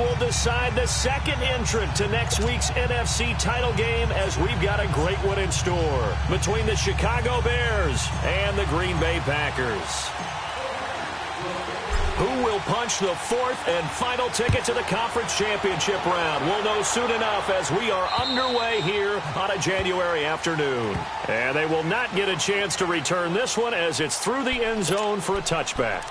will decide the second entrant to next week's NFC title game, as we've got a great one in store between the Chicago Bears and the Green Bay Packers. Who will punch the fourth and final ticket to the conference championship round? We'll know soon enough as we are underway here on a January afternoon. And they will not get a chance to return this one, as it's through the end zone for a touchback.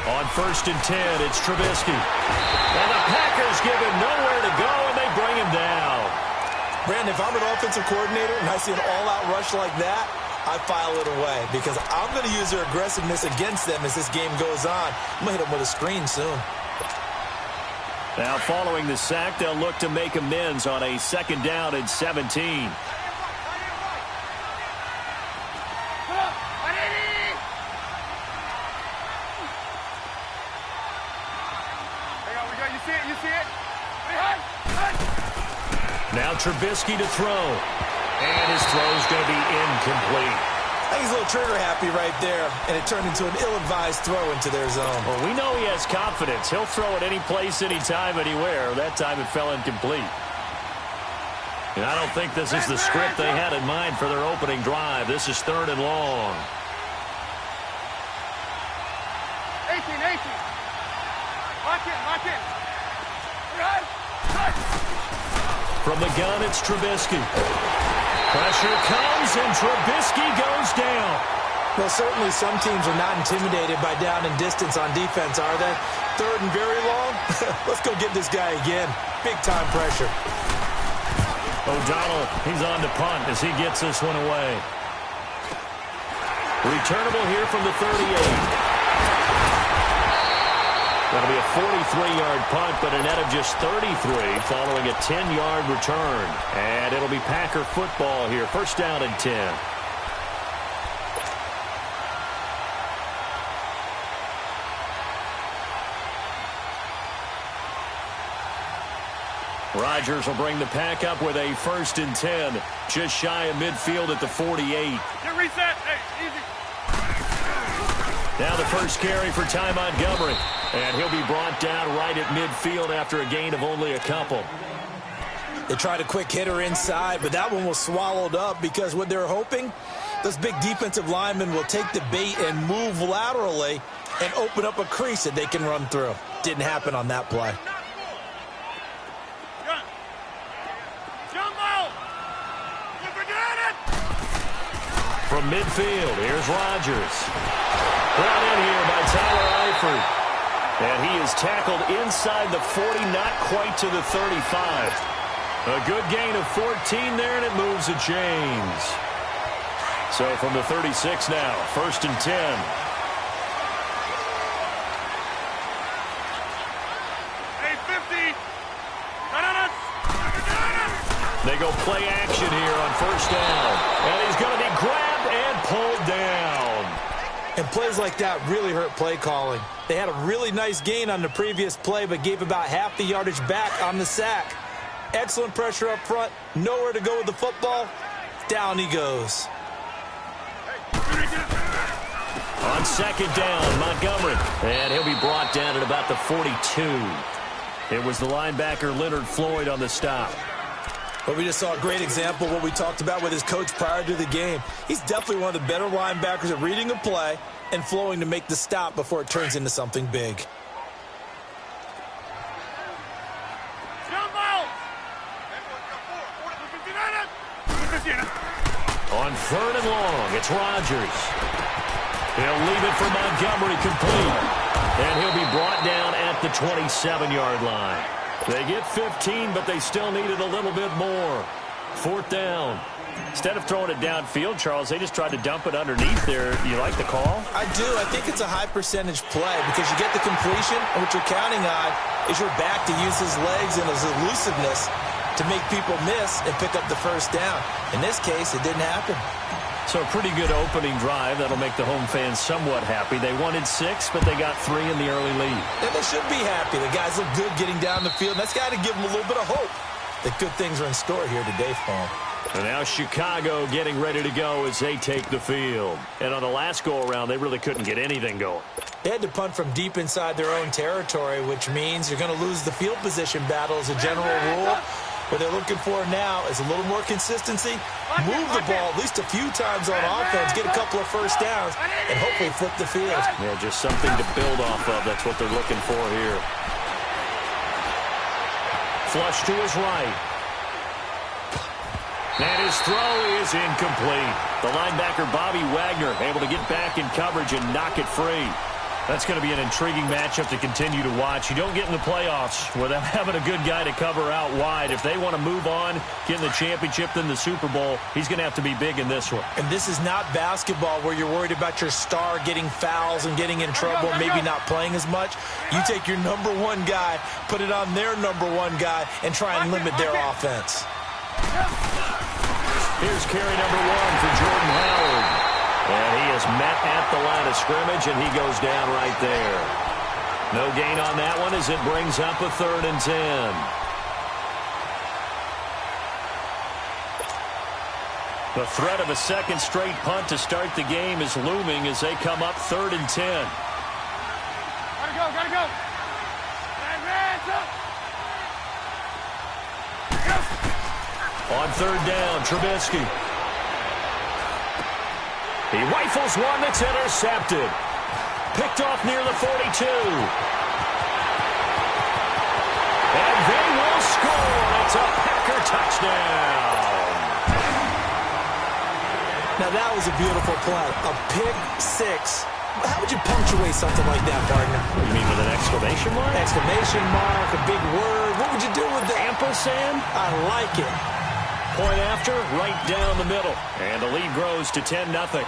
On 1st and 10, it's Trubisky. And the Packers give him nowhere to go, and they bring him down. Brandon, if I'm an offensive coordinator and I see an all-out rush like that, I file it away because I'm going to use their aggressiveness against them as this game goes on. I'm going to hit them with a screen soon. Now, following the sack, they'll look to make amends on a 2nd down and 17. Now Trubisky to throw. And his throw's going to be incomplete. I think he's a little trigger happy right there, and it turned into an ill-advised throw into their zone. Well, we know he has confidence. He'll throw it any place, anytime, anywhere. That time it fell incomplete. And I don't think this is the script they had in mind for their opening drive. This is 3rd and long. 18. Lock in. From the gun, it's Trubisky. Pressure comes, and Trubisky goes down. Well, certainly some teams are not intimidated by down and distance on defense, are they? 3rd and very long? Let's go get this guy again. Big-time pressure. O'Donnell, he's on to punt as he gets this one away. Returnable here from the 38. That'll be a 43-yard punt, but a net of just 33 following a 10-yard return. And it'll be Packer football here. 1st down and 10. Rodgers will bring the pack up with a 1st and 10. Just shy of midfield at the 48. Get reset. Hey, easy. Now the first carry for Ty Montgomery. And he'll be brought down right at midfield after a gain of only a couple. They tried a quick hitter inside, but that one was swallowed up because what they're hoping, those big defensive linemen will take the bait and move laterally and open up a crease that they can run through. Didn't happen on that play. From midfield, here's Rodgers. Brought in here by Tyler Eifert. And he is tackled inside the 40, not quite to the 35. A good gain of 14 there, and it moves the chains. So from the 36 now, 1st and 10. Hey, 50. They go play action here on 1st down. And he's going to be grabbed and pulled down. And plays like that really hurt play calling. They had a really nice gain on the previous play, but gave about half the yardage back on the sack. Excellent pressure up front. Nowhere to go with the football. Down he goes. On 2nd down, Montgomery. And he'll be brought down at about the 42. It was the linebacker Leonard Floyd on the stop. But we just saw a great example of what we talked about with his coach prior to the game. He's definitely one of the better linebackers at reading a play and flowing to make the stop before it turns into something big. On 3rd and long, it's Rodgers. He'll leave it for Montgomery complete. And he'll be brought down at the 27-yard line. They get 15, but they still needed a little bit more. 4th down. Instead of throwing it downfield, Charles, they just tried to dump it underneath there. Do you like the call? I do. I think it's a high percentage play because you get the completion, and what you're counting on is your back to use his legs and his elusiveness to make people miss and pick up the first down. In this case, it didn't happen. So a pretty good opening drive. That'll make the home fans somewhat happy. They wanted 6, but they got 3 in the early lead. And they should be happy. The guys look good getting down the field. That's got to give them a little bit of hope that good things are in store here today for them. And now Chicago getting ready to go as they take the field. And on the last go-around, they really couldn't get anything going. They had to punt from deep inside their own territory, which means you're going to lose the field position battle as a general rule. What they're looking for now is a little more consistency, move the ball at least a few times on offense, get a couple of first downs, and hopefully flip the field. Yeah, just something to build off of. That's what they're looking for here. Flush to his right. And his throw is incomplete. The linebacker, Bobby Wagner, able to get back in coverage and knock it free. That's going to be an intriguing matchup to continue to watch. You don't get in the playoffs without having a good guy to cover out wide. If they want to move on, get in the championship, then the Super Bowl, he's going to have to be big in this one. And this is not basketball where you're worried about your star getting fouls and getting in trouble, maybe not playing as much. You take your number one guy, put it on their number one guy, and try and limit their offense. Here's carry number 1 for Jordan Howard. And he is met at the line of scrimmage, and he goes down right there. No gain on that one as it brings up a 3rd and 10. The threat of a second straight punt to start the game is looming as they come up 3rd and 10. Gotta go, gotta go. Hands up. On 3rd down, Trubisky. He rifles one that's intercepted. Picked off near the 42. And they will score. It's a Packer touchdown. Now that was a beautiful play. A pick 6. How would you punctuate something like that, partner? You mean with an exclamation mark? Exclamation mark, a big word. What would you do with that? Ampersand? I like it. Point after, right down the middle. And the lead grows to 10-0.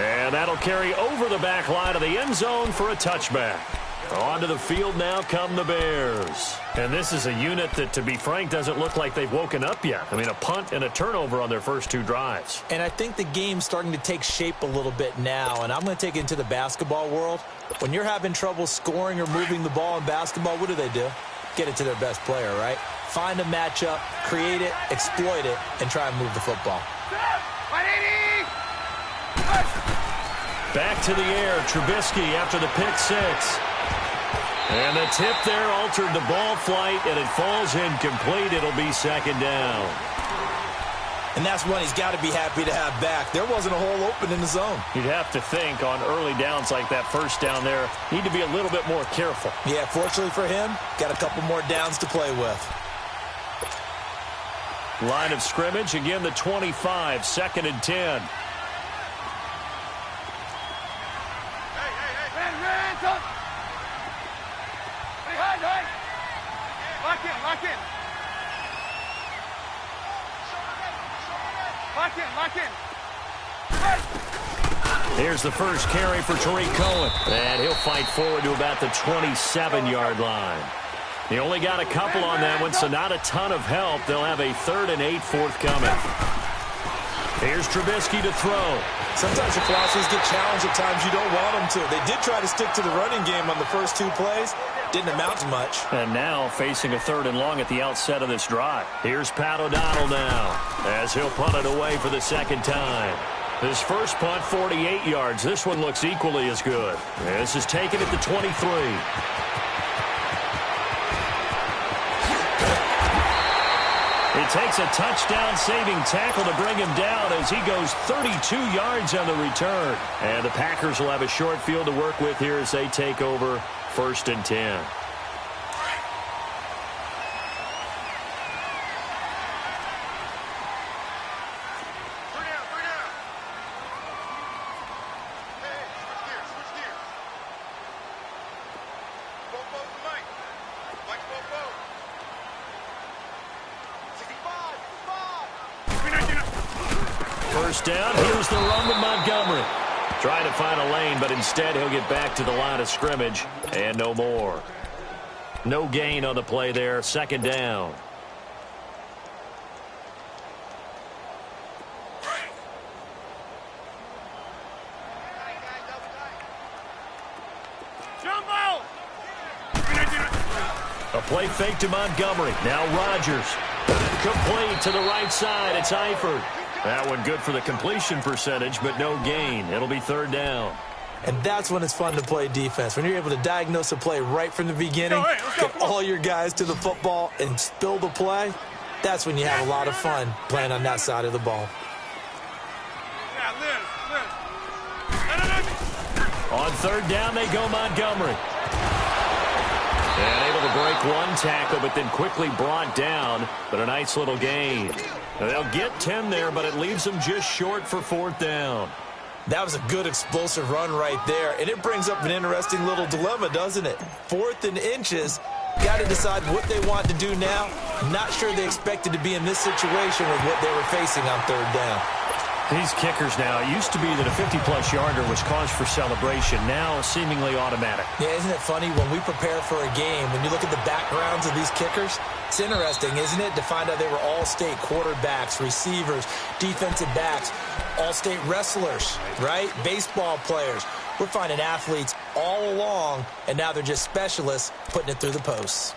And that'll carry over the back line of the end zone for a touchback. Onto the field now come the Bears. And this is a unit that, to be frank, doesn't look like they've woken up yet. I mean, a punt and a turnover on their first 2 drives. And I think the game's starting to take shape a little bit now, and I'm going to take it into the basketball world. When you're having trouble scoring or moving the ball in basketball, what do? Get it to their best player, right? Find a matchup, create it, exploit it, and try and move the football. Back to the air, Trubisky after the pick 6. And the tip there altered the ball flight, and it falls incomplete. It'll be 2nd down. And that's one he's got to be happy to have back. There wasn't a hole open in the zone. You'd have to think on early downs like that first down there, need to be a little bit more careful. Yeah, fortunately for him, got a couple more downs to play with. Line of scrimmage, again the 25, 2nd and 10. Hands up. Hey. Lock in. Lock in. Here's the first carry for Tariq Cohen. And he'll fight forward to about the 27-yard line. He only got a couple on that one, so not a ton of help. They'll have a 3rd and 8 forthcoming. Here's Trubisky to throw. Sometimes your philosophies get challenged at times you don't want them to. They did try to stick to the running game on the first 2 plays. Didn't amount to much. And now facing a 3rd and long at the outset of this drive. Here's Pat O'Donnell now as he'll punt it away for the 2nd time. His first punt, 48 yards. This one looks equally as good. This is taken at the 23. It takes a touchdown-saving tackle to bring him down as he goes 32 yards on the return. And the Packers will have a short field to work with here as they take over 1st and 10. first down. Here's the run with Montgomery. Trying to find a lane, but instead he'll get back to the line of scrimmage and no more. No gain on the play there. Second down. A play fake to Montgomery. Now Rodgers. Complete to the right side. It's Eifert. That one good for the completion percentage, but no gain. It'll be third down. And that's when it's fun to play defense. When you're able to diagnose a play right from the beginning, get all your guys to the football and spill the play, that's when you have a lot of fun playing on that side of the ball. On third down, they go Montgomery. And able to break one tackle, but then quickly brought down. But a nice little gain. They'll get 10 there, but it leaves them just short for fourth down. That was a good explosive run right there. And it brings up an interesting little dilemma, doesn't it? 4th and inches. Got to decide what they want to do now. Not sure they expected to be in this situation with what they were facing on third down. These kickers now, it used to be that a 50-plus yarder was cause for celebration. Now seemingly automatic. Yeah, isn't it funny when we prepare for a game, when you look at the backgrounds of these kickers, it's interesting, isn't it, to find out they were all-state quarterbacks, receivers, defensive backs, all-state wrestlers, right? Baseball players. We're finding athletes all along, and now they're just specialists putting it through the posts.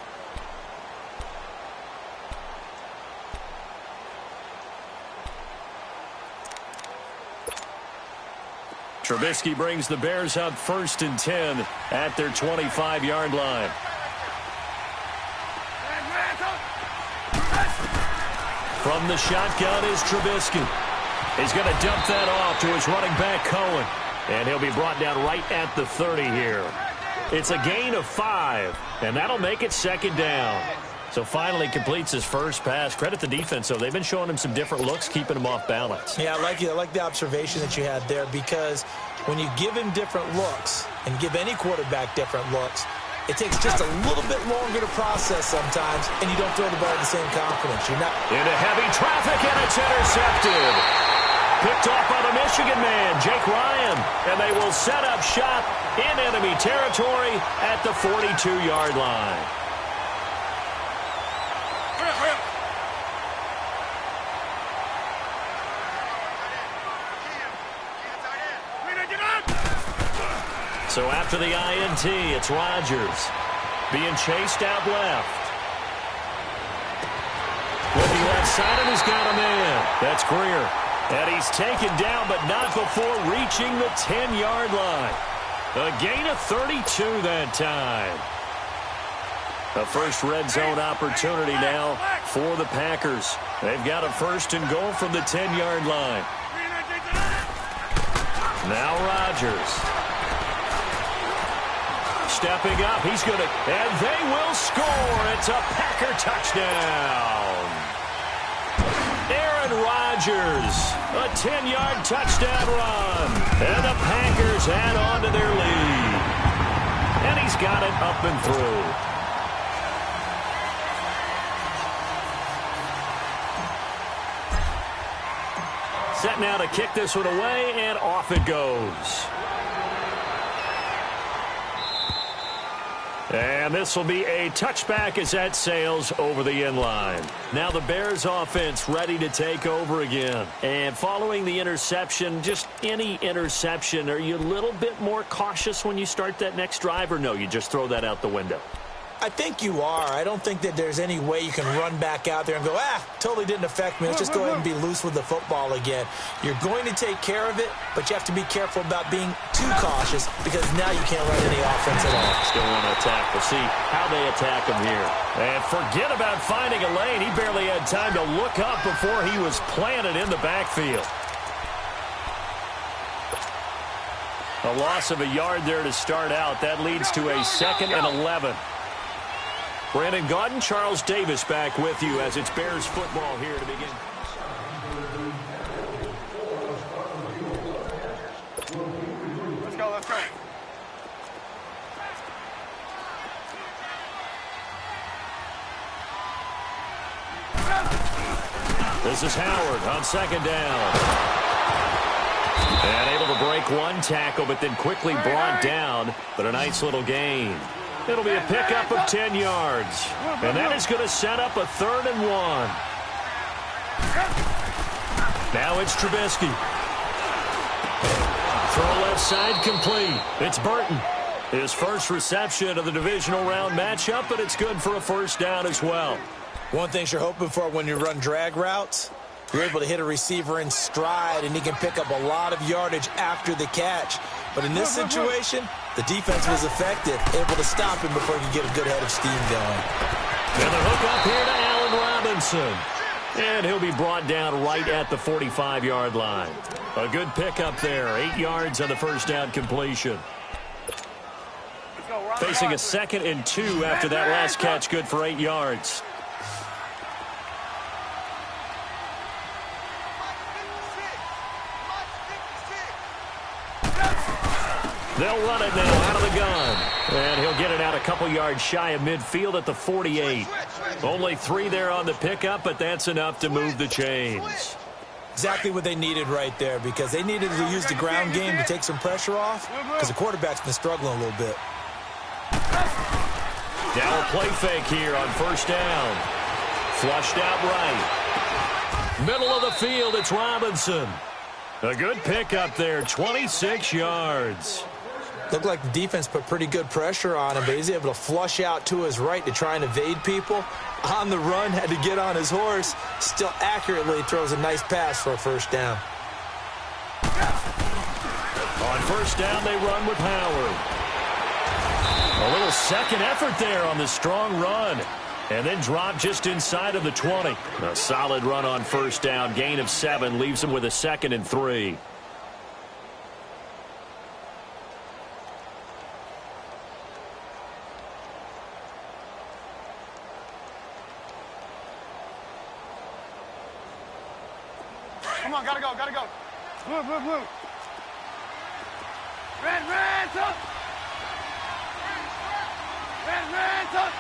Trubisky brings the Bears up 1st and 10 at their 25-yard line. From the shotgun is Trubisky. He's going to dump that off to his running back, Cohen. And he'll be brought down right at the 30 here. It's a gain of 5, and that'll make it second down. So finally completes his first pass. Credit the defense, though. They've been showing him some different looks, keeping him off balance. Yeah, I like the observation that you had there, because when you give him different looks and give any quarterback different looks, it takes just a little bit longer to process sometimes, and you don't throw the ball with the same confidence. You're not into heavy traffic, and it's intercepted. Picked off by the Michigan man, Jake Ryan. And they will set up shop in enemy territory at the 42-yard line. So after the INT, it's Rodgers being chased out left. Looking left side, and he's got a man. That's Greer. And he's taken down, but not before reaching the 10-yard line. A gain of 32 that time. A first red zone opportunity now for the Packers. They've got a 1st and goal from the 10-yard line. Now Rodgers. Stepping up, he's going to, and they will score. It's a Packer touchdown. Aaron Rodgers, a 10-yard touchdown run. And the Packers add on to their lead. And he's got it up and through. Set now to kick this one away, and off it goes. And this will be a touchback as that sails over the end line. Now the Bears offense ready to take over again. And following the interception, just any interception, are you a little bit more cautious when you start that next drive, or no, you just throw that out the window? I think you are. I don't think that there's any way you can run back out there and go, totally didn't affect me. Let's just go ahead and be loose with the football again. You're going to take care of it, but you have to be careful about being too cautious, because now you can't run any offense at all. Still want to attack. We'll see how they attack him here. And forget about finding a lane. He barely had time to look up before he was planted in the backfield. A loss of a yard there to start out. That leads to a 2nd and 11. Brandon Gaudin, Charles Davis back with you as it's Bears football here to begin. Let's go, let's go. This is Howard on 2nd down. And able to break one tackle, but then quickly brought down. But a nice little gain. It'll be a pickup of 10 yards. And that is going to set up a 3rd and 1. Now it's Trubisky. Throw left side complete. It's Burton. His first reception of the divisional round matchup, but it's good for a 1st down as well. One thing you're hoping for when you run drag routes, you're able to hit a receiver in stride, and he can pick up a lot of yardage after the catch. But in this situation, the defense was effective, able to stop him before he could get a good head of steam going. And the hook up here to Allen Robinson. And he'll be brought down right at the 45-yard line. A good pickup there, 8 yards on the 1st down completion. Facing a 2nd and 2 after that last catch, good for 8 yards. They'll run it now out of the gun. And he'll get it out a couple yards shy of midfield at the 48. Only 3 there on the pickup, but that's enough to move the chains. Exactly what they needed right there, because they needed to use the ground game to take some pressure off, because the quarterback's been struggling a little bit. Now a play fake here on 1st down. Flushed out right. Middle of the field, it's Robinson. A good pickup there, 26 yards. Looked like the defense put pretty good pressure on him, but he's able to flush out to his right to try and evade people. On the run, had to get on his horse. Still accurately throws a nice pass for a 1st down. On 1st down, they run with Howard. A little second effort there on the strong run. And then drop just inside of the 20. A solid run on 1st down. Gain of 7 leaves him with a 2nd and 3. Come on, gotta go, gotta go. Blue, blue, blue. Red, up. Red, up.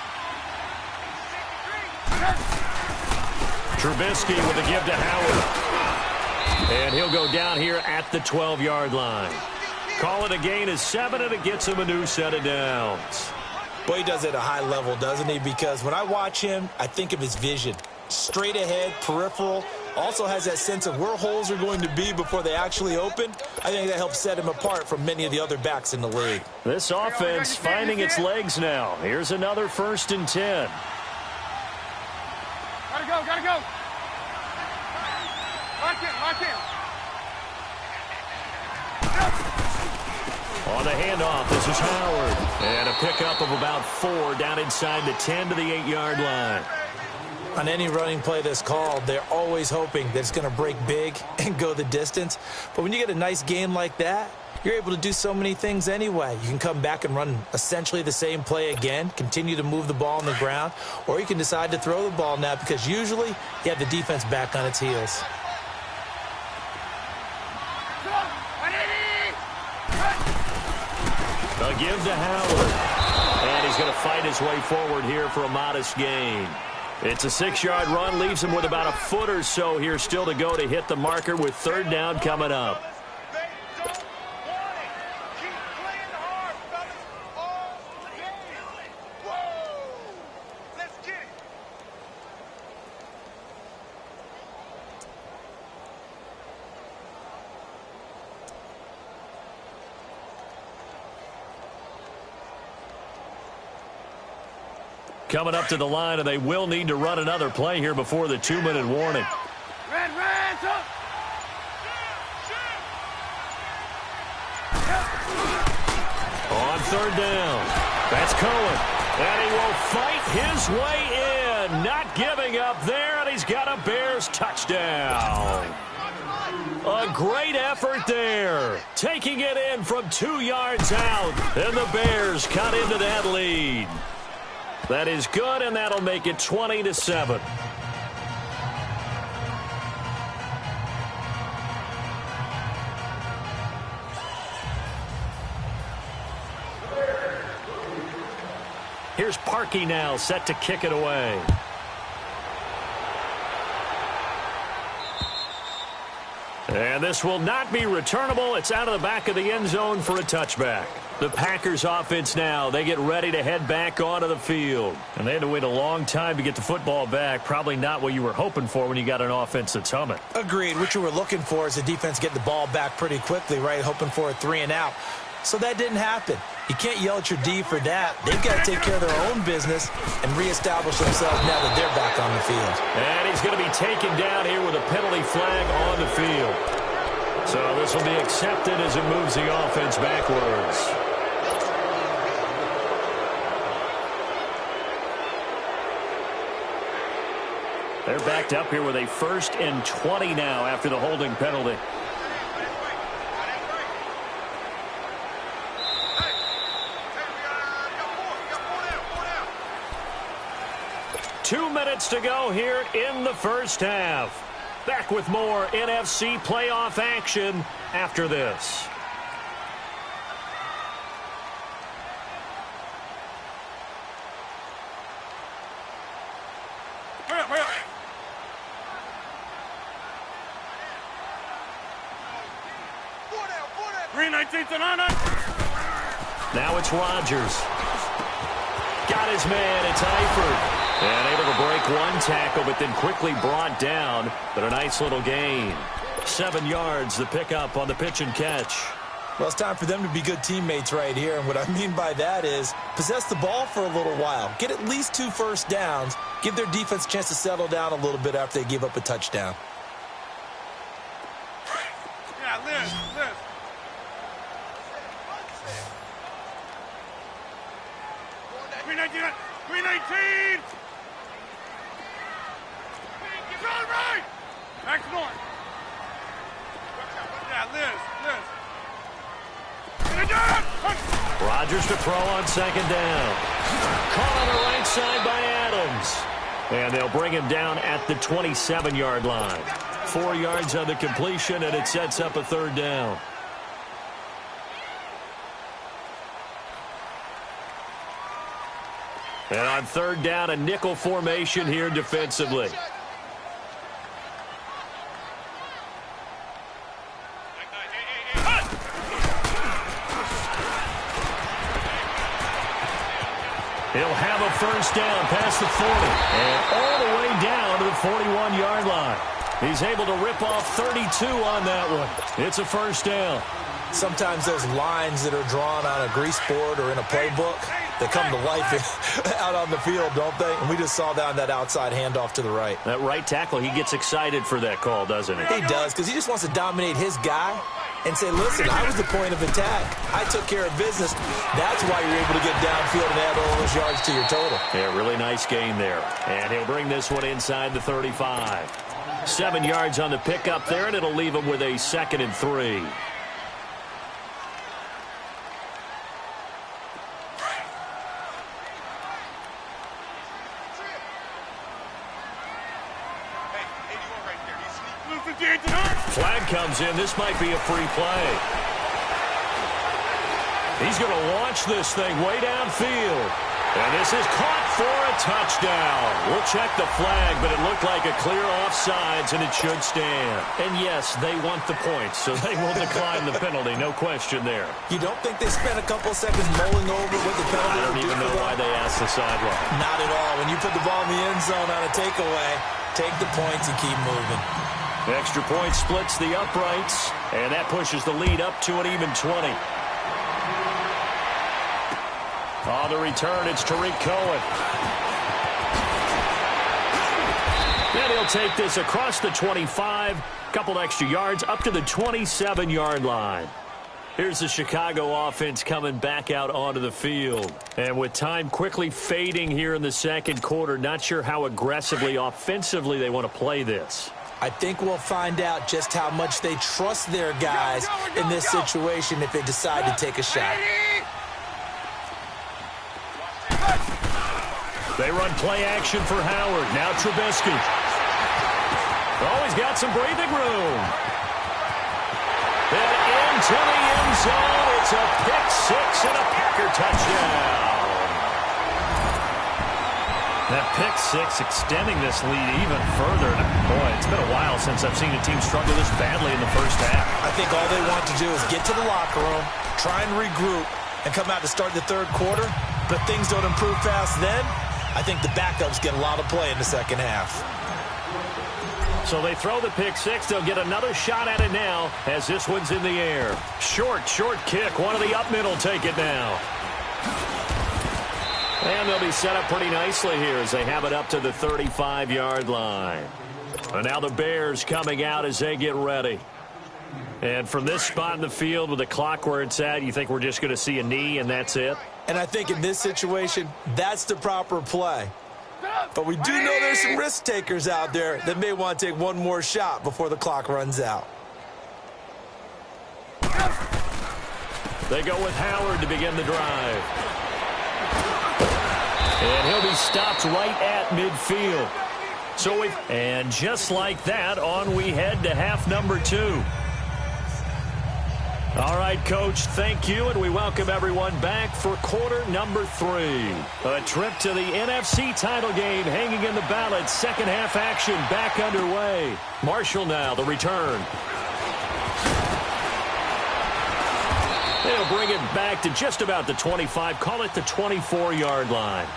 Trubisky with a give to Howard. And he'll go down here at the 12-yard line. Call it a gain of 7, and it gets him a new set of downs. Boy, he does it at a high level, doesn't he? Because when I watch him, I think of his vision. Straight ahead, peripheral. Also has that sense of where holes are going to be before they actually open. I think that helps set him apart from many of the other backs in the league. This offense finding its legs now. Here's another 1st and 10. Gotta go, gotta go. Lock in, lock in. On the handoff, this is Howard. And a pickup of about 4 down inside the 10 to the 8-yard line. On any running play that's called, they're always hoping that it's going to break big and go the distance. But when you get a nice game like that, you're able to do so many things anyway. You can come back and run essentially the same play again, continue to move the ball on the ground, or you can decide to throw the ball now because usually you have the defense back on its heels. A give to Howard. And he's going to fight his way forward here for a modest gain. It's a 6-yard run, leaves him with about a foot or so here still to go to hit the marker with 3rd down coming up. Coming up to the line, and they will need to run another play here before the 2-minute warning. Red, up. On 3rd down, that's Cohen. And he will fight his way in. Not giving up there, and he's got a Bears touchdown. A great effort there. Taking it in from 2 yards out, and the Bears cut into that lead. That is good, and that'll make it 20-7. Here's Parkey now, set to kick it away. And this will not be returnable. It's out of the back of the end zone for a touchback. The Packers offense now, they get ready to head back onto the field. And they had to wait a long time to get the football back. Probably not what you were hoping for when you got an offense that's humming. Agreed. What you were looking for is the defense getting the ball back pretty quickly, right? Hoping for a 3-and-out. So that didn't happen. You can't yell at your D for that. They've got to take care of their own business and reestablish themselves now that they're back on the field. And he's going to be taken down here with a penalty flag on the field. So this will be accepted as it moves the offense backwards. They're backed up here with a 1st and 20 now after the holding penalty. Two minutes to go here in the first half. Back with more NFC playoff action after this. Hurry up. 3-19 to 9. Now it's Rodgers. Got his man. It's Eifert. And able to break one tackle, but then quickly brought down. But a nice little gain. 7 yards, the pickup on the pitch and catch. Well, it's time for them to be good teammates right here. And what I mean by that is possess the ball for a little while. Get at least 2 first downs. Give their defense a chance to settle down a little bit after they give up a touchdown. Yeah, Liz. 3-19. Right. Max North. Yeah, Liz. Rodgers to throw on 2nd down. Caught on the right side by Adams. And they'll bring him down at the 27-yard line. 4 yards on the completion, and it sets up a 3rd down. And on 3rd down, a nickel formation here defensively. He'll have a 1st down past the 40 and all the way down to the 41-yard line. He's able to rip off 32 on that one. It's a 1st down. Sometimes those lines that are drawn on a grease board or in a playbook, they come to life out on the field, don't they? And we just saw that on that outside handoff to the right. That right tackle, he gets excited for that call, doesn't he? He does, because he just wants to dominate his guy and say, listen, I was the point of attack. I took care of business. That's why you're able to get downfield and add all those yards to your total. Yeah, really nice gain there. And he'll bring this one inside the 35. 7 yards on the pickup there, and it'll leave him with a 2nd and 3. Flag comes in. This might be a free play. He's going to launch this thing way downfield. And this is caught for a touchdown. We'll check the flag, but it looked like a clear offsides, and it should stand. And yes, they want the points, so they will decline the penalty. No question there. You don't think they spent a couple seconds mulling over what the penalty I don't even know why they asked the sideline. Not at all. When you put the ball in the end zone on a takeaway, take the points and keep moving. Extra point splits the uprights, and that pushes the lead up to an even 20. On the return, it's Tariq Cohen. And he'll take this across the 25, couple extra yards, up to the 27-yard line. Here's the Chicago offense coming back out onto the field. And with time quickly fading here in the 2nd quarter, not sure how aggressively, offensively they want to play this. I think we'll find out just how much they trust their guys in this situation if they decide to take a shot. They run play action for Howard. Now Trubisky. Oh, he's got some breathing room. And into the end zone. It's a pick 6 and a Packer touchdown. That pick six extending this lead even further. Boy, it's been a while since I've seen a team struggle this badly in the first half. I think all they want to do is get to the locker room, try and regroup, and come out to start the third quarter. But if things don't improve fast then, I think the backups get a lot of play in the second half. So they throw the pick six. They'll get another shot at it now as this one's in the air. Short kick. One of the up middle take it now. And they'll be set up pretty nicely here as they have it up to the 35-yard line. And now the Bears coming out as they get ready. And from this spot in the field with the clock where it's at, you think we're just going to see a knee and that's it? And I think in this situation, that's the proper play. But we do know there's some risk takers out there that may want to take one more shot before the clock runs out. They go with Howard to begin the drive. And he'll be stopped right at midfield. And just like that, on we head to half number 2. All right, Coach, thank you, and we welcome everyone back for quarter number 3. A trip to the NFC title game hanging in the balance. Second half action back underway. Marshall now, the return. They'll bring it back to just about the 25, call it the 24-yard line.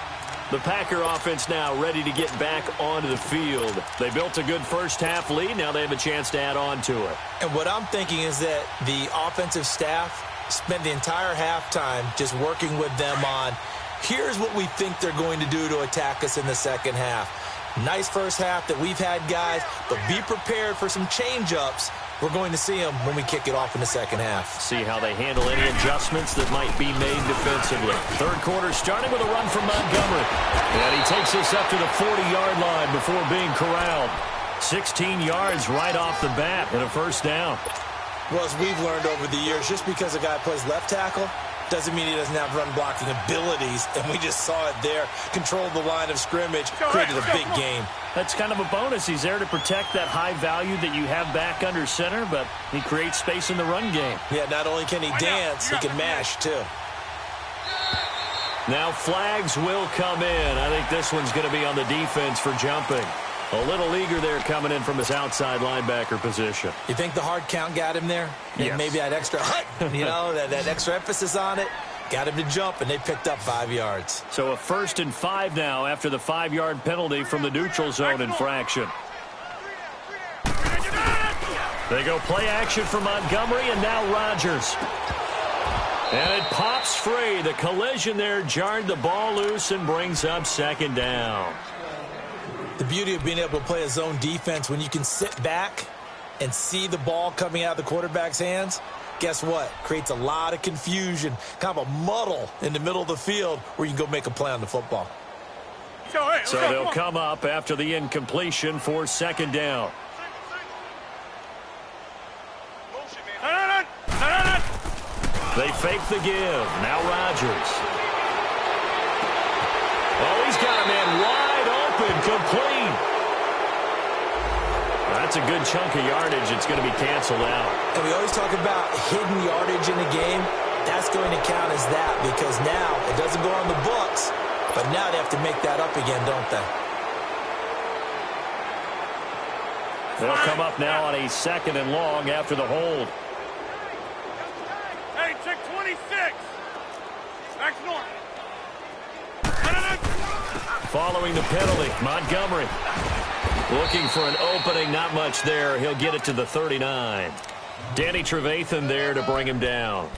The Packer offense now ready to get back onto the field. They built a good first-half lead. Now they have a chance to add on to it. And what I'm thinking is that the offensive staff spent the entire halftime just working with them on, here's what we think they're going to do to attack us in the second half. Nice first half that we've had, guys, but be prepared for some change-ups. We're going to see them when we kick it off in the second half. See how they handle any adjustments that might be made defensively. Third quarter starting with a run from Montgomery. And he takes us up to the 40-yard line before being corralled. 16 yards right off the bat and a first down. Well, as we've learned over the years, just because a guy plays left tackle doesn't mean he doesn't have run-blocking abilities, and we just saw it there. Controlled the line of scrimmage, created a big game. That's kind of a bonus. He's there to protect that high value that you have back under center, but he creates space in the run game. Yeah, not only can he dance, he can mash, too. Now flags will come in. I think this one's going to be on the defense for jumping. A little eager there coming in from his outside linebacker position. You think the hard count got him there? Yes. Maybe that extra that extra emphasis on it got him to jump, and they picked up 5 yards. So a 1st and 5 now after the 5-yard penalty from the neutral zone infraction. They go play action for Montgomery, and now Rodgers. And it pops free. The collision there jarred the ball loose and brings up second down. The beauty of being able to play a zone defense when you can sit back and see the ball coming out of the quarterback's hands, guess what? Creates a lot of confusion, kind of a muddle in the middle of the field where you can go make a play on the football. So they'll come up after the incompletion for second down. They fake the give. Now Rodgers. Oh, he's got a man wide open, complete. That's a good chunk of yardage. It's going to be canceled out. And we always talk about hidden yardage in the game. That's going to count as that because now it doesn't go on the books, but now they have to make that up again, don't they? They'll come up now on a 2nd and long after the hold. Hey, check 26. Back north. Following the penalty, Montgomery looking for an opening, not much there. He'll get it to the 39. Danny Trevathan there to bring him down.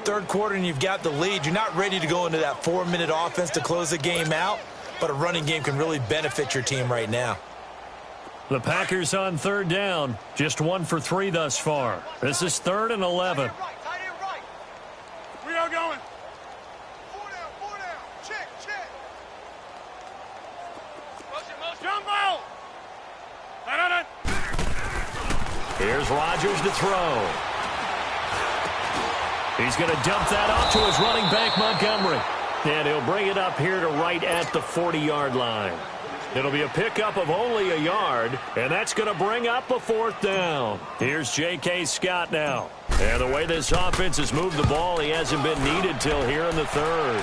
Third quarter and you've got the lead. You're not ready to go into that 4-minute offense to close the game out, but a running game can really benefit your team right now. The Packers on third down, just 1 for 3 thus far. This is 3rd and 11. We are going. Here's Rodgers to throw. He's going to dump that off to his running back, Montgomery. And he'll bring it up here to right at the 40-yard line. It'll be a pickup of only a yard, and that's going to bring up a 4th down. Here's J.K. Scott now. And the way this offense has moved the ball, he hasn't been needed till here in the 3rd.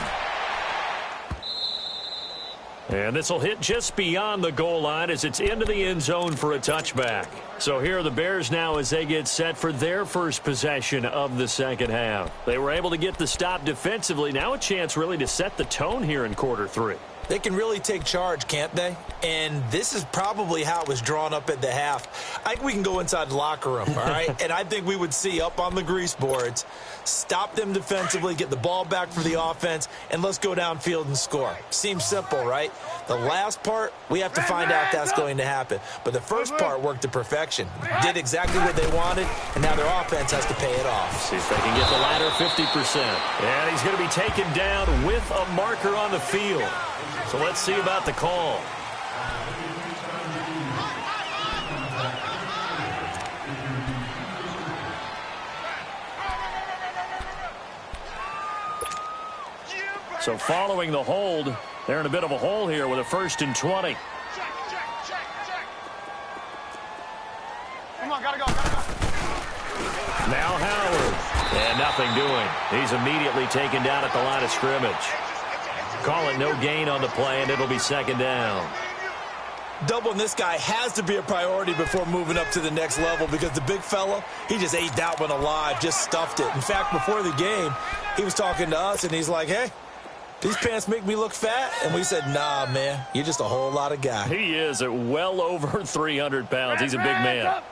And this will hit just beyond the goal line as it's into the end zone for a touchback. So here are the Bears now as they get set for their first possession of the second half. They were able to get the stop defensively. Now a chance really to set the tone here in quarter 3. They can really take charge, can't they? And this is probably how it was drawn up at the half. I think we can go inside the locker room, all right? And I think we would see up on the grease boards, stop them defensively, get the ball back for the offense, and let's go downfield and score. Seems simple, right? The last part, we have to find out if that's going to happen. But the first part worked to perfection. Did exactly what they wanted, and now their offense has to pay it off. See if they can get the latter 50%. And he's going to be taken down with a marker on the field. So let's see about the call. So following the hold, they're in a bit of a hole here with a 1st and 20. Come on, gotta go, gotta go. Now Howard. And nothing doing. He's immediately taken down at the line of scrimmage. Call it no gain on the play, and it'll be 2nd down. Doubling this guy has to be a priority before moving up to the next level because the big fella, he just ate that one alive, just stuffed it. In fact, before the game, he was talking to us, and he's like, hey, these pants make me look fat? And we said, nah, man, you're just a whole lot of guy. He is at well over 300 pounds. He's a big man. Up.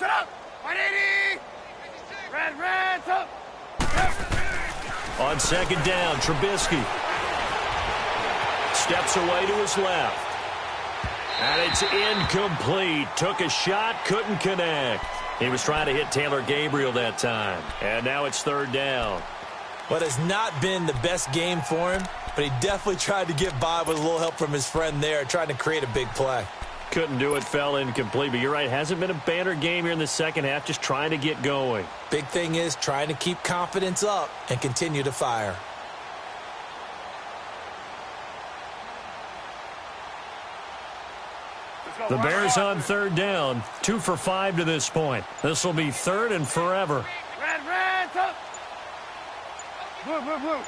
Sit up. 180. Red, up. On 2nd down, Trubisky steps away to his left. And it's incomplete. Took a shot, couldn't connect. He was trying to hit Taylor Gabriel that time. And now it's 3rd down. What has not been the best game for him, but he definitely tried to get by with a little help from his friend there, trying to create a big play. Couldn't do it, fell incomplete. But you're right, hasn't been a banner game here in the second half, just trying to get going. Big thing is trying to keep confidence up and continue to fire. The Bears on 3rd down, 2 for 5 to this point. This will be 3rd and forever. Red, up. Blue.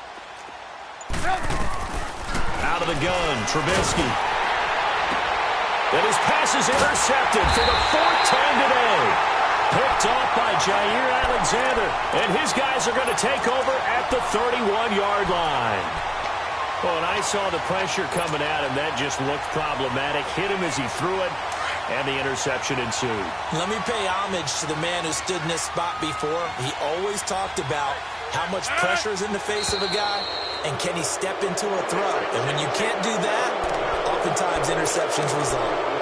Out of the gun, Trubisky. And his pass is intercepted for the 4th time today. Picked off by Jair Alexander. And his guys are going to take over at the 31-yard line. Oh, and I saw the pressure coming at him. That just looked problematic. Hit him as he threw it, and the interception ensued. Let me pay homage to the man who stood in this spot before. He always talked about how much pressure is in the face of a guy, and can he step into a throw? And when you can't do that, oftentimes interceptions result.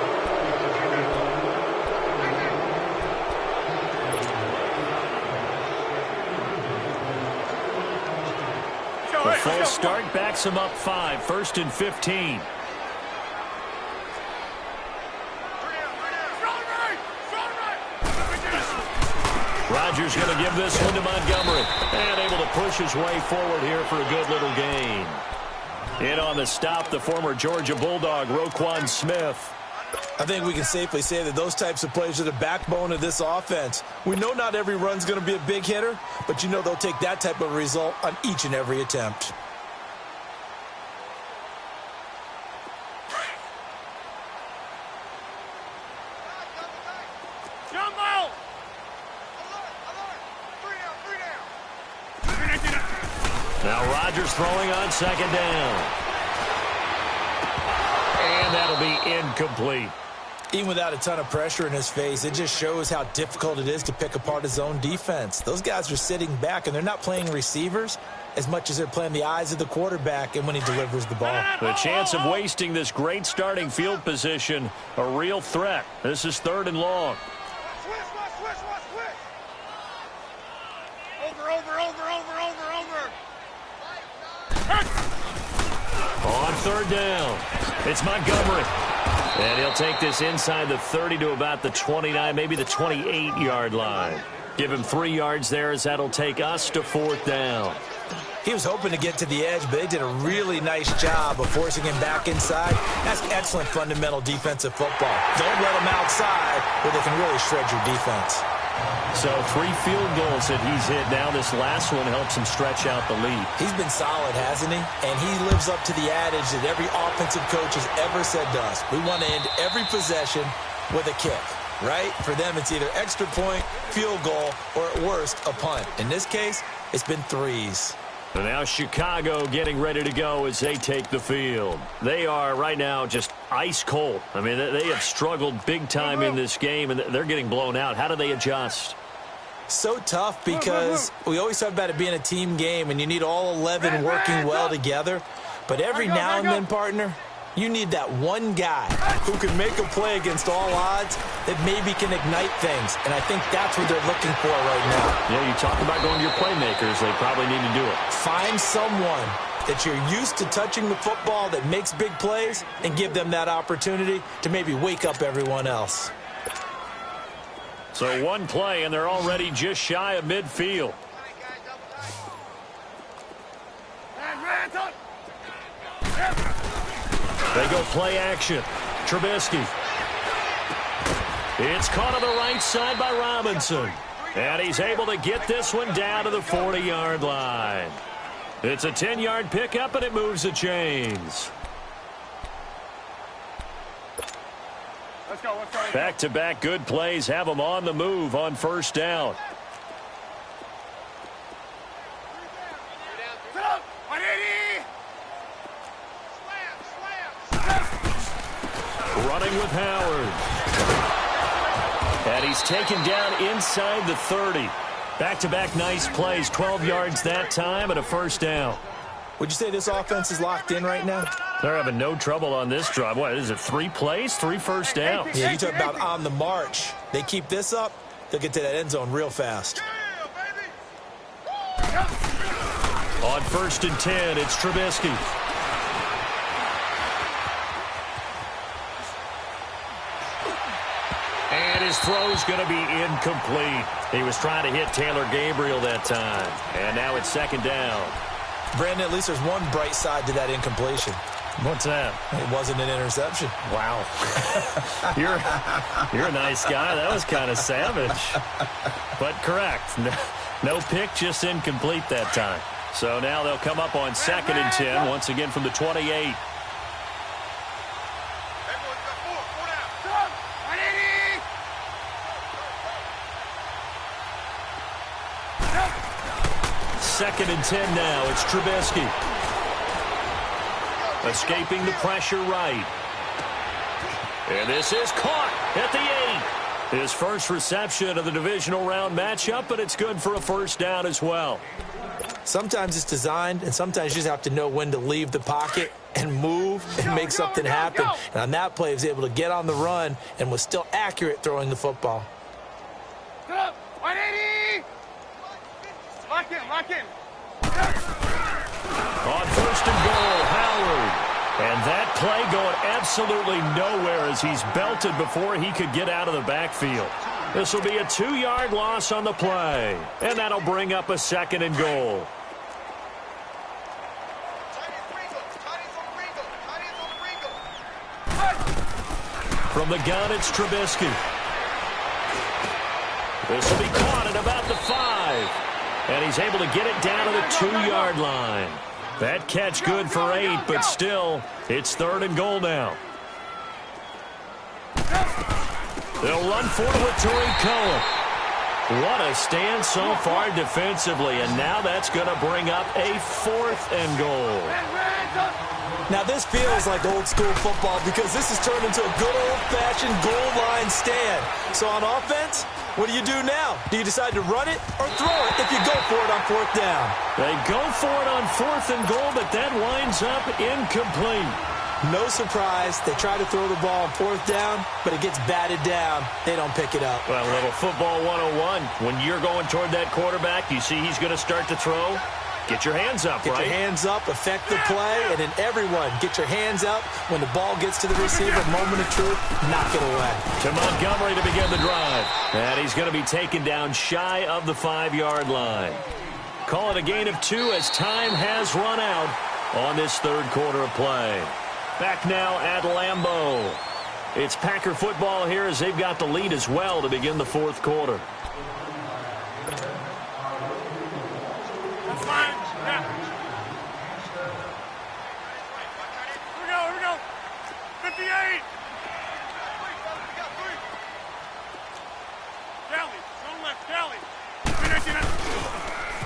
The false start backs him up 5, 1st and 15. Rodgers going to give this one to Montgomery. And able to push his way forward here for a good little gain. In on the stop, the former Georgia Bulldog, Roquan Smith. I think we can safely say that those types of plays are the backbone of this offense. We know not every run's going to be a big hitter, but you know they'll take that type of result on each and every attempt. Now Rodgers throwing on 2nd down. And that'll be incomplete. Even without a ton of pressure in his face, it just shows how difficult it is to pick apart his own defense. Those guys are sitting back, and they're not playing receivers as much as they're playing the eyes of the quarterback and when he delivers the ball. The chance of wasting this great starting field position, a real threat. This is 3rd and long. On 3rd down, it's Montgomery. And he'll take this inside the 30 to about the 29, maybe the 28-yard line. Give him 3 yards there as that'll take us to 4th down. He was hoping to get to the edge, but they did a really nice job of forcing him back inside. That's excellent fundamental defensive football. Don't let him outside where they can really shred your defense. So 3 field goals that he's hit now. This last one helps him stretch out the lead. He's been solid, hasn't he? And he lives up to the adage that every offensive coach has ever said to us. We want to end every possession with a kick, right? For them, it's either extra point, field goal, or at worst, a punt. In this case, it's been 3s. And now Chicago getting ready to go as they take the field. They are right now just ice cold. I mean, they have struggled big time in this game, and they're getting blown out. How do they adjust? So tough because we always talk about it being a team game, and you need all 11 working well together. But every now and then, partner, you need that one guy who can make a play against all odds that maybe can ignite things. And I think that's what they're looking for right now. Yeah, you talk about going to your playmakers. They probably need to do it. Find someone that you're used to touching the football that makes big plays and give them that opportunity to maybe wake up everyone else. So one play, and they're already just shy of midfield. They go play action. Trubisky. It's caught on the right side by Robinson. And he's able to get this one down to the 40-yard line. It's a 10-yard pickup, and it moves the chains. Let's go. Back-to-back good plays have them on the move on first down. Running with Howard. And he's taken down inside the 30. Back-to-back nice plays, 12 yards that time and a first down. Would you say this offense is locked in right now? They're having no trouble on this drive. What is it, 3 plays, 3 first downs? Yeah, you talk about on the march. They keep this up, they'll get to that end zone real fast. On 1st and 10, it's Trubisky. And his throw's going to be incomplete. He was trying to hit Taylor Gabriel that time. And now it's 2nd down. Brandon, at least there's one bright side to that incompletion. What's that? It wasn't an interception. Wow. You're a nice guy. That was kind of savage. But correct. No pick, just incomplete that time. So now they'll come up on 2nd and 10, once again from the 28. Second and 10 now. It's Trubisky. Escaping the pressure right. And this is caught at the 8. His first reception of the divisional round matchup, but it's good for a first down as well. Sometimes it's designed, and sometimes you just have to know when to leave the pocket and move and make something happen. And on that play, he was able to get on the run and was still accurate throwing the football. 180! Lock in. On 1st and goal, Howard. And that play going absolutely nowhere as he's belted before he could get out of the backfield. This will be a 2-yard loss on the play. And that'll bring up a 2nd and goal. From the gun, it's Trubisky. This will be caught at about the 5. And he's able to get it down to the 2-yard line. That catch good for 8, but still, it's 3rd and goal now. They'll run for it with Tariq Cohen. What a stand so far defensively, and now that's going to bring up a 4th and goal. Now this feels like old school football because this has turned into a good old-fashioned goal line stand. So on offense, what do you do now? Do you decide to run it or throw it if you go for it on 4th down? They go for it on 4th and goal, but that winds up incomplete. No surprise. They try to throw the ball on 4th down, but it gets batted down. They don't pick it up. Well, a little football 101. When you're going toward that quarterback, you see he's going to start to throw. Get your hands up, right? Get your hands up, affect the play, and then everyone get your hands up. When the ball gets to the receiver, moment of truth, knock it away. To Montgomery to begin the drive. And he's going to be taken down shy of the 5-yard line. Call it a gain of 2 as time has run out on this 3rd quarter of play. Back now at Lambeau. It's Packer football here as they've got the lead as well to begin the 4th quarter.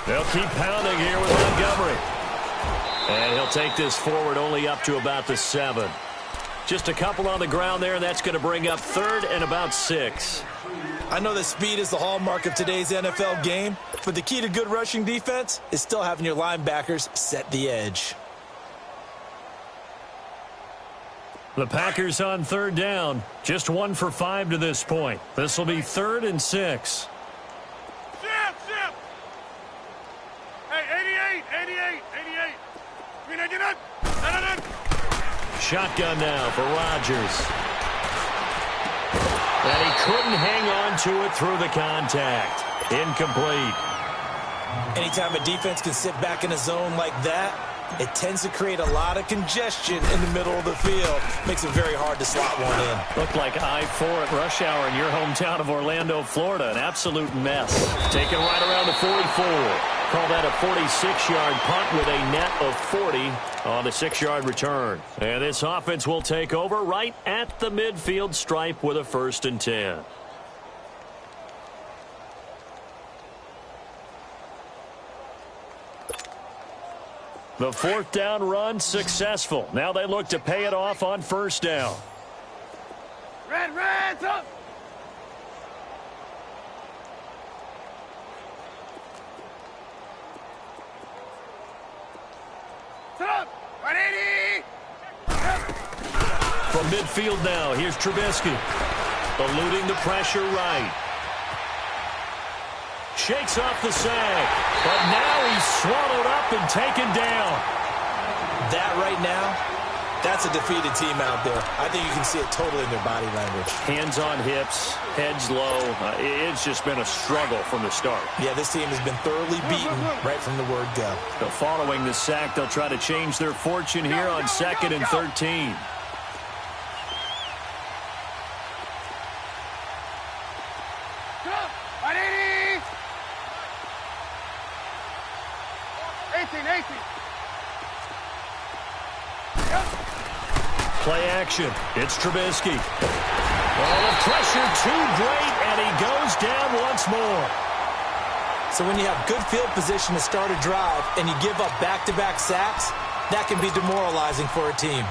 They'll keep pounding here with Montgomery. And he'll take this forward only up to about the 7. Just a couple on the ground there, and that's going to bring up 3rd and about 6. I know that speed is the hallmark of today's NFL game, but the key to good rushing defense is still having your linebackers set the edge. The Packers on 3rd down. Just 1 for 5 to this point. This will be 3rd and 6. Hey, 88. Shotgun now for Rodgers. And he couldn't hang on to it through the contact. Incomplete. Anytime a defense can sit back in a zone like that, it tends to create a lot of congestion in the middle of the field. Makes it very hard to slot one in. Looked like I-4 at rush hour in your hometown of Orlando, Florida. An absolute mess. Taken right around the 44. Call that a 46-yard punt with a net of 40 on the 6-yard return. And this offense will take over right at the midfield stripe with a 1st and 10. The 4th down run successful. Now they look to pay it off on 1st down. Red, up. From midfield now, here's Trubisky. Eluding the pressure right. Shakes off the sag. But now he's swallowed up and taken down. That right now, that's a defeated team out there. I think you can see it totally in their body language. Hands on hips, heads low. It's just been a struggle from the start. Yeah, this team has been thoroughly beaten right from the word go. So following the sack, they'll try to change their fortune here on 2nd and 13. Play action. It's Trubisky. Oh, the pressure too great, and he goes down once more. So when you have good field position to start a drive and you give up back-to-back sacks, that can be demoralizing for a team.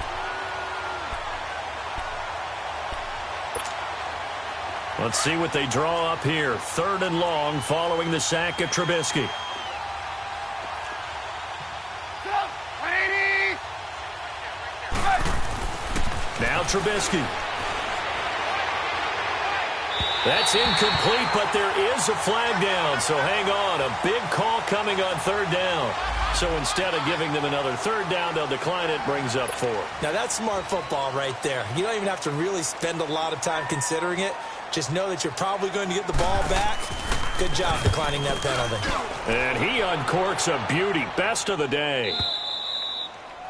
Let's see what they draw up here. 3rd and long following the sack of Trubisky. Now Trubisky. That's incomplete, but there is a flag down, so hang on. A big call coming on 3rd down. So instead of giving them another 3rd down, they'll decline it, brings up 4. Now that's smart football right there. You don't even have to really spend a lot of time considering it. Just know that you're probably going to get the ball back. Good job declining that penalty. And he uncorks a beauty. Best of the day.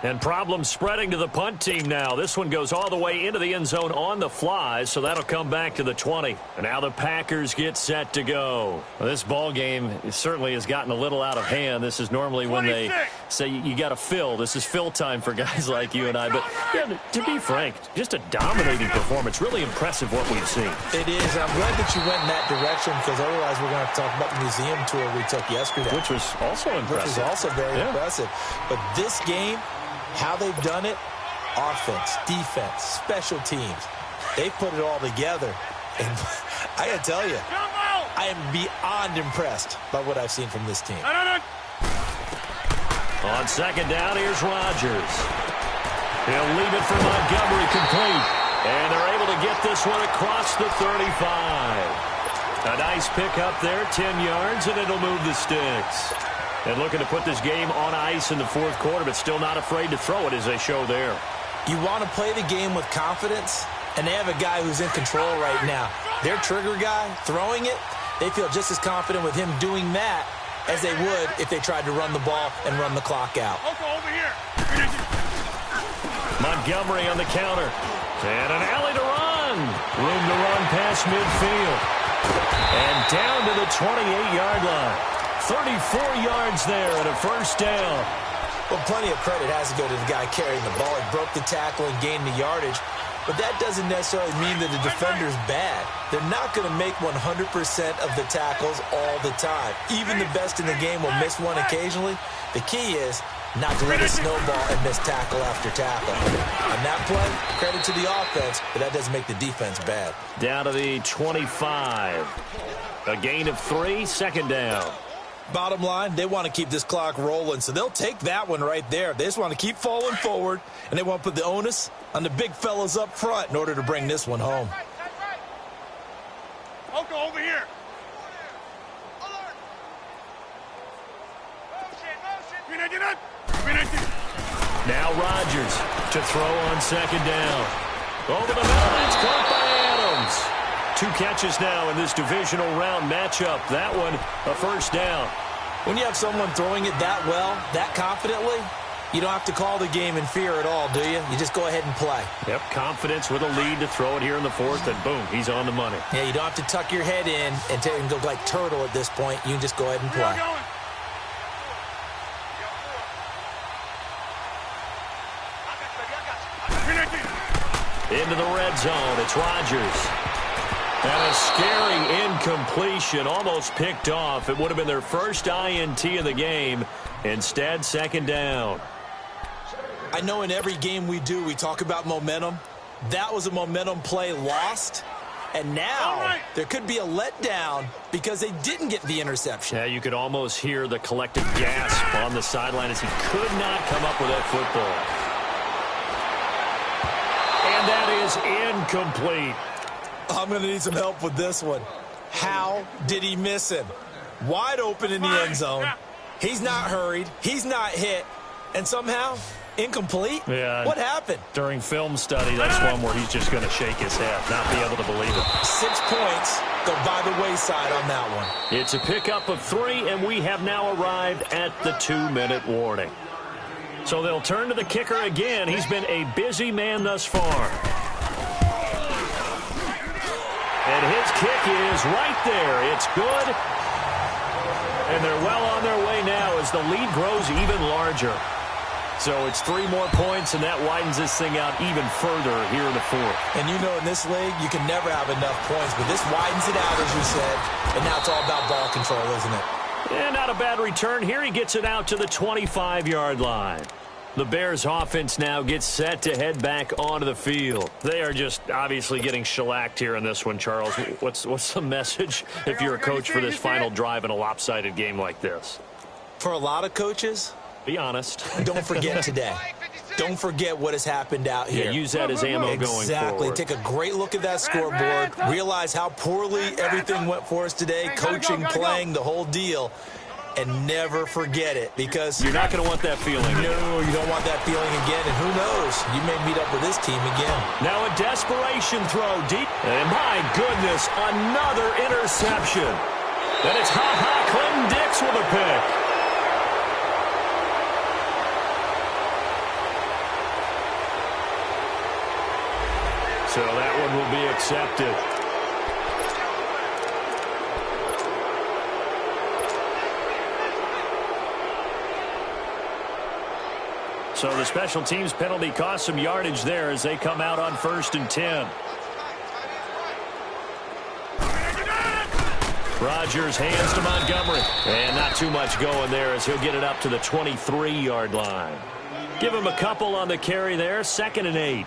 And problems spreading to the punt team now. This one goes all the way into the end zone on the fly, so that'll come back to the 20. And now the Packers get set to go. Well, this ball game certainly has gotten a little out of hand. This is normally when they say you got to fill. This is fill time for guys like you and I. But yeah, to be frank, just a dominating performance. Really impressive what we've seen. It is. I'm glad that you went in that direction, because otherwise we're going to have to talk about the museum tour we took yesterday. Which was also impressive. Which was also very impressive. But this game, how they've done it, offense, defense, special teams, they put it all together. And I got to tell you, I am beyond impressed by what I've seen from this team. On 2nd down, here's Rodgers. He'll leave it for Montgomery complete. And they're able to get this one across the 35. A nice pick up there, 10 yards, and it'll move the sticks. And looking to put this game on ice in the 4th quarter, but still not afraid to throw it as they show there. You want to play the game with confidence, and they have a guy who's in control right now. Their trigger guy, throwing it, they feel just as confident with him doing that as they would if they tried to run the ball and run the clock out. Montgomery on the counter. And an alley to run. Room to run past midfield. And down to the 28-yard line. 34 yards there and a 1st down. Well, plenty of credit has to go to the guy carrying the ball. He broke the tackle and gained the yardage. but that doesn't necessarily mean that the defender's bad. They're not going to make 100% of the tackles all the time. Even the best in the game will miss one occasionally. The key is not to let it snowball and miss tackle after tackle. On that play, credit to the offense, but that doesn't make the defense bad. Down to the 25. A gain of 3, second down. Bottom line, they want to keep this clock rolling, so they'll take that one right there. They just want to keep falling forward, and they want to put the onus on the big fellas up front in order to bring this one home. Oko, over here. Now Rodgers to throw on second down. Over the middle, it's caught by Adams. 2 catches now in this divisional round matchup. That one, a first down. When you have someone throwing it that well, that confidently, you don't have to call the game in fear at all, do you? You just go ahead and play. Yep, confidence with a lead to throw it here in the 4th, and boom, he's on the money. Yeah, you don't have to tuck your head in and go like turtle at this point. You can just go ahead and play. Into the red zone, it's Rodgers. And a scary incompletion, almost picked off. It would have been their first INT of the game. Instead, second down. I know in every game we do, we talk about momentum. That was a momentum play lost. And now there could be a letdown because they didn't get the interception. Yeah, you could almost hear the collective gasp on the sideline as he could not come up with that football. And that is incomplete. I'm going to need some help with this one. How did he miss him? Wide open in the end zone. He's not hurried. He's not hit. And somehow, incomplete? Yeah. What happened? During film study, that's one where he's just going to shake his head, not be able to believe it. 6 points go by the wayside on that one. It's a pickup of 3, and we have now arrived at the 2-minute warning. So they'll turn to the kicker again. He's been a busy man thus far. And his kick is right there. It's good. And they're well on their way now as the lead grows even larger. So it's 3 more points, and that widens this thing out even further here in the 4th. And you know in this league, you can never have enough points, but this widens it out, as you said. And now it's all about ball control, isn't it? And not a bad return here. He gets it out to the 25-yard line. The Bears offense now gets set to head back onto the field. They are just obviously getting shellacked here in this one, Charles. What's the message if you're a coach for this final drive in a lopsided game like this? For a lot of coaches, be honest. Don't forget today. Don't forget what has happened out here. Yeah, use that as ammo going forward. Exactly. Take a great look at that scoreboard. Realize how poorly everything went for us today. Coaching, playing, the whole deal. And never forget it, because you're not going to want that feeling again. No, you don't want that feeling again. And who knows? You may meet up with this team again. Now a desperation throw deep. And my goodness, another interception. And it's Clinton Dix with a pick. So that one will be accepted. So the special teams penalty cost some yardage there as they come out on 1st and 10. Rodgers hands to Montgomery. And not too much going there as he'll get it up to the 23-yard line. Give him a couple on the carry there. 2nd and 8.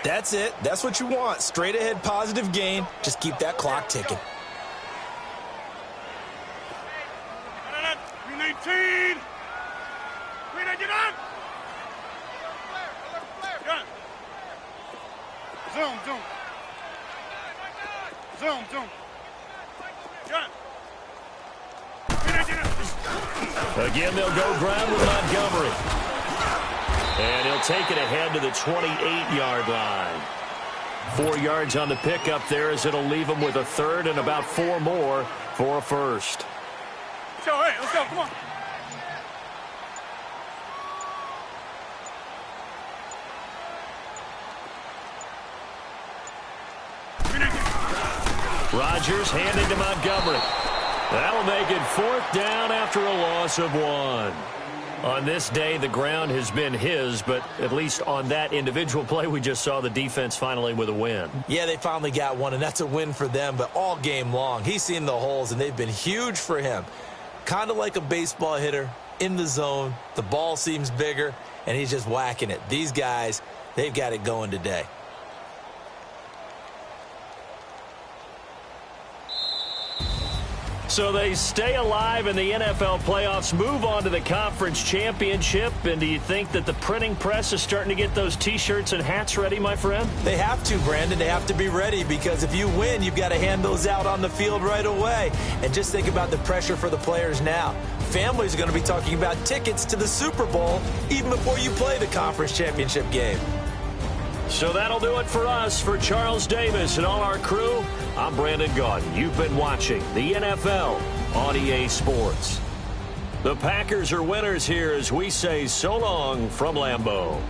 That's it. That's what you want. Straight ahead positive gain. Just keep that clock ticking. 319. 319. Zoom. Again, they'll go ground with Montgomery. And he'll take it ahead to the 28-yard line. 4 yards on the pickup there as it'll leave him with a 3rd and about 4 more for a first. Hey, let's go. Come on. Rodgers handing to Montgomery. That'll make it 4th down after a loss of 1. On this day, the ground has been his, but at least on that individual play, we just saw the defense finally with a win. Yeah, they finally got one, and that's a win for them, but all game long, he's seen the holes, and they've been huge for him. Kind of like a baseball hitter in the zone. The ball seems bigger, and he's just whacking it. These guys, they've got it going today. So they stay alive in the NFL playoffs, move on to the conference championship. And do you think that the printing press is starting to get those T-shirts and hats ready, my friend? They have to, Brandon. They have to be ready because if you win, you've got to hand those out on the field right away. And just think about the pressure for the players now. Families are going to be talking about tickets to the Super Bowl even before you play the conference championship game. So that'll do it for us. For Charles Davis and all our crew, I'm Brandon Gaudin. You've been watching the NFL on EA Sports. The Packers are winners here as we say so long from Lambeau.